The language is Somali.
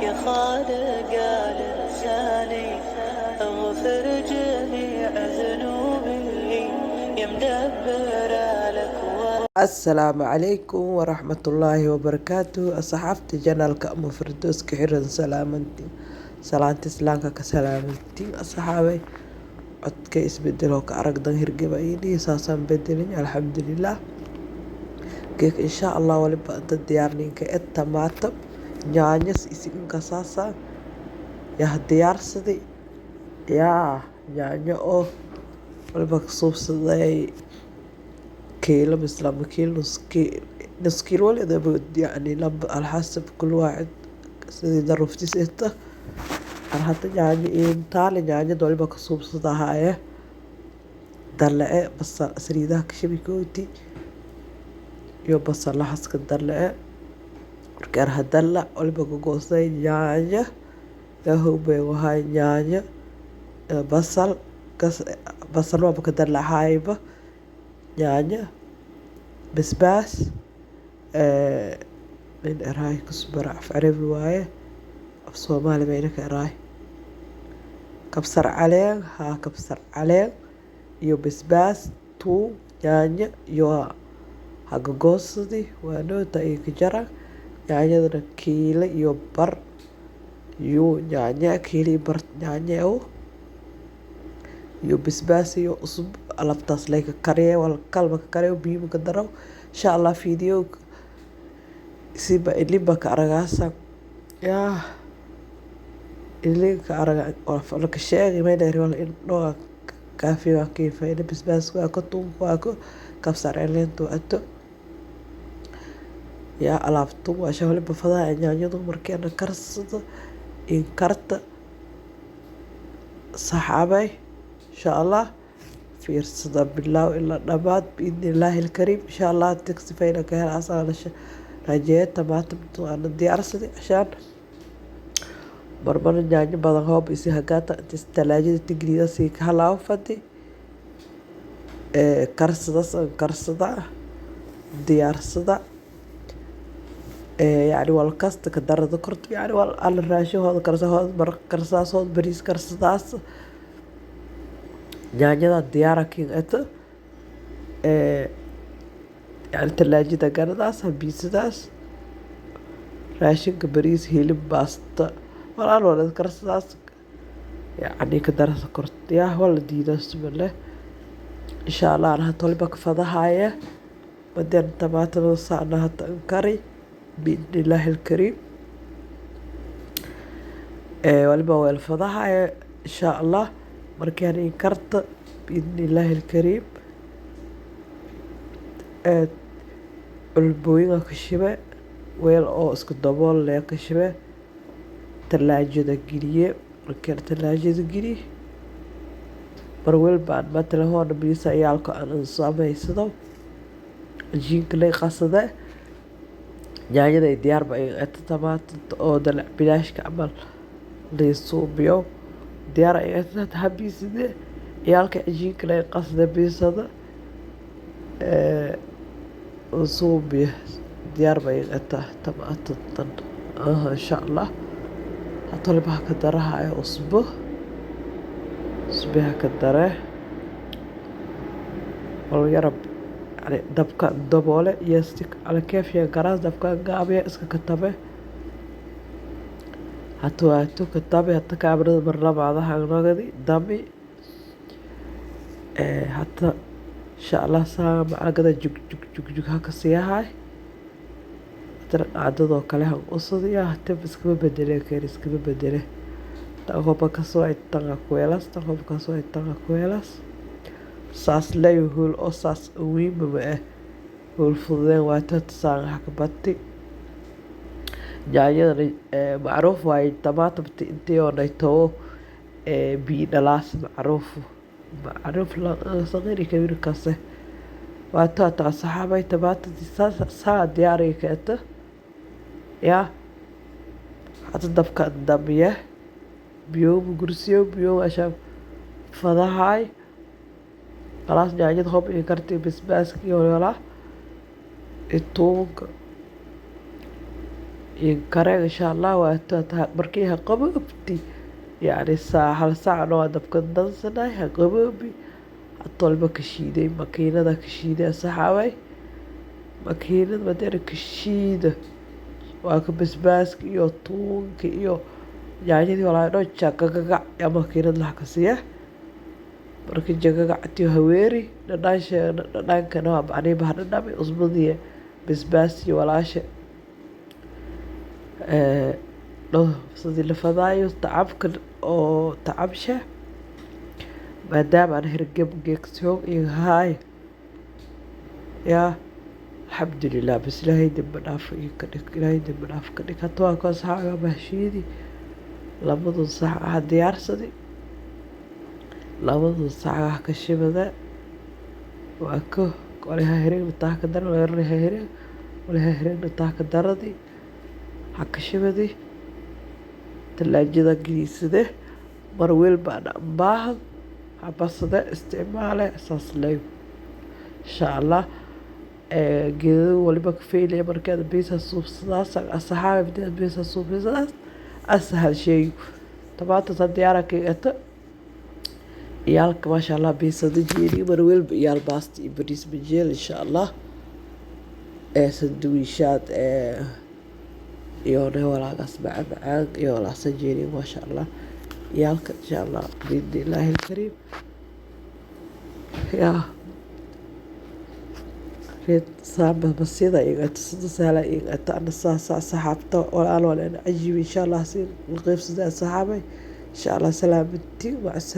يا خالق لساني اغفر جميع ذنوبي يا مدبر الأكوان. السلام عليكم ورحمة الله وبركاته. أصحابتي جنالك أم فردوس كحيرن سلامتي سلامتي سلامك كسلامتي أصحابي عدك isbedelo ka arag dan hirgabayni saasaan bedelin alxamdulilah geek insha allah waliba inta diyaarninka ee tamaata nyaanyas isinka saasa yaa diyaarsaday yaa nyaanyo oo waliba kasuubsaday كيلو مثل كيلو نص كيلو ولا إذا يعني على حسب كل واحد سيدي ظروفتي ستة أنا حتى يعني إيه تالي يعني دولي بكسوب صداها إيه دلعة بصل سريدها كشبي كوتي يو بصل لحسك الدلعة ركارها دلع ولي بكوكوسي نيانيا يهو بيوهاي نيانيا بصل بصل ما بكدلع هايبة نيانيا بسباس من إراي كسبر في عربي وايه في صومالي بينك إراي كبسر عليه ها كبسر عليه يو بسباس تو نيانيا يو هاقو قوصدي وانو تايك جرى نيانيا دنا كيلة يو بر يو نيانيا كيلي بر نيانيا او يو بسباس يو أصب alabtaas layka kariye wala kalba ka kariyo biyo ka daro insha Allah video siba iliba ka aragasa ya ilinka araga wala ka sheegay ma dheeri wala in dhoga kaafi waa kayfa ila bisbaas waa ka tuun waa ka kabsar eleento ato ya alaabtu waa shawle bafadaa nyaanyadu markeena karsado in karta saxaabay insha Allah fiirsada bilow ilaa dhammaad biidni illaahi alkariim insha allah tagsifayna ka hel asagana rajeeya tamaatamtu aana diyaarsaday cashaan marmana nyaanyo badan hoob isi hagaata intas talaajada tigriida sii ka halaawo fadi karsadaas aan karsada diyaarsada yani wal kasta ka darada korto yani wal alla raashahooda karsahooda maraq karsaasood bariis karsadaas nyaanyada diyaarakin eto yani talaajada ganadaas habiisadaas raashinka bariis hilib baasta walaan wala karsadaas yani ka darasa korto yaa wala diidasmale insha allah ana hata waliba ka fadahaya badan tamaatada saana hata ankari biidni illaahi alkariim waliba weel fadahaya insha allah markaan in karta biidni illaahi alkariim culbooyinka ka shibe weel oo isku dabool lee ka shibe talaajada geliye markaan talaajada geli mar weel baan matalahoona biisa yaalka aan samaysado jiinka lay qasade nyaanyada ay diyaarba ay eto tamaata oo dalac bilaashka camal lay suubiyo diyaar ay eto habiisade yaalka jiinka lay qasade biisada suubiyo diyaar bay eto tamaata tan insha allah hata waliba haka darahayo usbo usbiha ka dare wal yarab يعني دبكة دبولة يستك على كيف يا كراس دبكة قابية اسك كتبه هاتو كتبه حتى كابرد مرة بعضها هنغدي دمي حتى إن شاء الله ساعة مع كذا جوك هكا سياهاي ترى عدد وكلها قصدي حتى بس كم بدله كيرس كم بدله تأخذ بكسوة تانغ كويلاس تأخذ بكسوة تانغ كويلاس saas leeyahul oo saas muhiimaba ah hulfudeen waa tatsaan xakabati nyaanyada macruuf waaye tamaatamta intii oo naytoo biyo dhalaas macruuf la saqiiri kabir kase waa taa saxaabay tamaatamti saa diyaariga keenta yaa hada dabka damiye biyo gursiyo biyo ashaan fadahay خلاص نعنيد هوب كرتي بسباس كي ولا التوم ينكرين إن شاء الله مركيها قبوبتي يعني الساعة هل ساعة نوع دبكن دنسناي قبوبي الطلبة كشيدة ماكينة كشيدة صحابي ماكينة مدير كشيدة واك بسباسك iyo tuunka iyo yaanyadii walaa dho jagagac yaa makiinad laha ka siiya marka jagagactiyo haweeri dhadhaankana waa bacnii baha dhadhami usbadiya basbaasiyo walaasha sidii la fadaayo tacabka oo tacabsha maadaama aan hergeb geegsoog iyo haay yaa alxamdulilah bas ilaahay dembi dhaaf iyo ka dhig ilaahay dembi dhaaf ka dhig hata waa koo saxaaga mahshiidi labadun sax ah diyaarsaday labadun sax ah ka shibada waa ko walaha herigna taa ka daran walaha herigna taa ka daradi ha ka shibadi talaajada geliisade mar welba aan baahan habasade isticmaale saas leeyo insha allah geedada waliba ka faylaya markaad beesa suubsadaas asaxaaga bidaad beesa suubsadaas asahal sheeyo tamaantas diyaara ka eto iyaalka maasha allah beesada jeeli mar welba iyaal baasta iyo bariis bajeel insha allah sanduwiishaad iyo ne walaagaas macaan iyo walaasa jeeli maasha allah iyaalka insha allah biidni illaahi alkariim yaa saaba masida igata sida sahla igata ana saasa saxaabta walaal walaal cajiib insha allah si القيف سدا صحابي إن شاء الله سلامتي مع السلامة.